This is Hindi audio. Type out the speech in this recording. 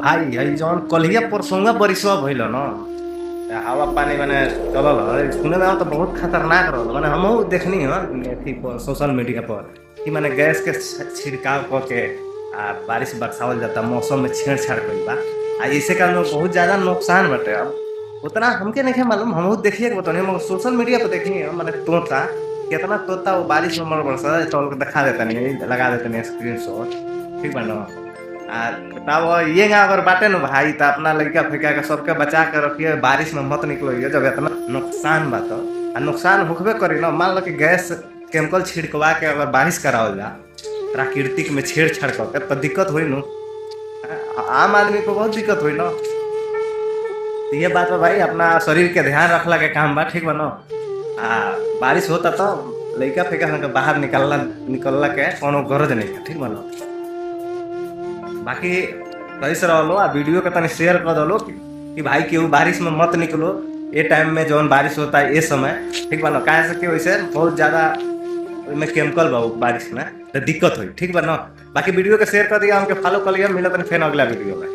भाई है जौन कलिया परसोंगा बरिसवा भइल न हवा पानी माने चलल ह सुने में तो बहुत खतरनाक रहल माने हमहू देखनी ह अथी पर सोशल मीडिया पर कि माने गैस के छिड़काव क के आ बारिश बरसावल जाता मौसम में छेड़छाड़ कइल बा आ इसे कारण में बहुत ज्यादा नुकसान बाटे। अब उतना हमके नहीं मालूम हमहू देखिए के बतानी मगर सोशल मीडिया पर देखी माने तोता कितना तोता वो बारिश में मर बरसा चल के दिखा देता नहीं लगा देता नहीं स्क्रीनशॉट ठीक बा न। आ बताओ ये ना अगर बाटे न भाई तो अपना लड़का फेंका के सबके बचा के रखिए बारिश में मत निकलिए जब इतना नुकसान बा तो आ नुकसान होबे करी ना मान लो कि गैस केमिकल छिड़कवा के अगर बारिश करावल जा प्राकृतिक में छेड़छाड़ करके तो दिक्कत हुई न आम आदमी को बहुत दिक्कत हुई ना। तो ये बात बा भाई अपना शरीर के ध्यान रखला के काम बा ठीक बा न। आ बारिश होता तो लड़का फेंका के बाहर निकलला के कोनो गरज नहीं है ठीक बा न। बाकी सही से रहो आ वीडियो के तनी शेयर कर दो कि भाई केहू बारिश में मत निकलो ये टाइम में जौन बारिश होता है ये समय ठीक बा न काहे से कि वैसे बहुत ज्यादा में केमिकल बा बारिश में तो दिक्कत हुई ठीक बा न। बाकी वीडियो के शेयर कर दिया हमके फॉलो कर लिया मिलत फेन अगला वीडियो में।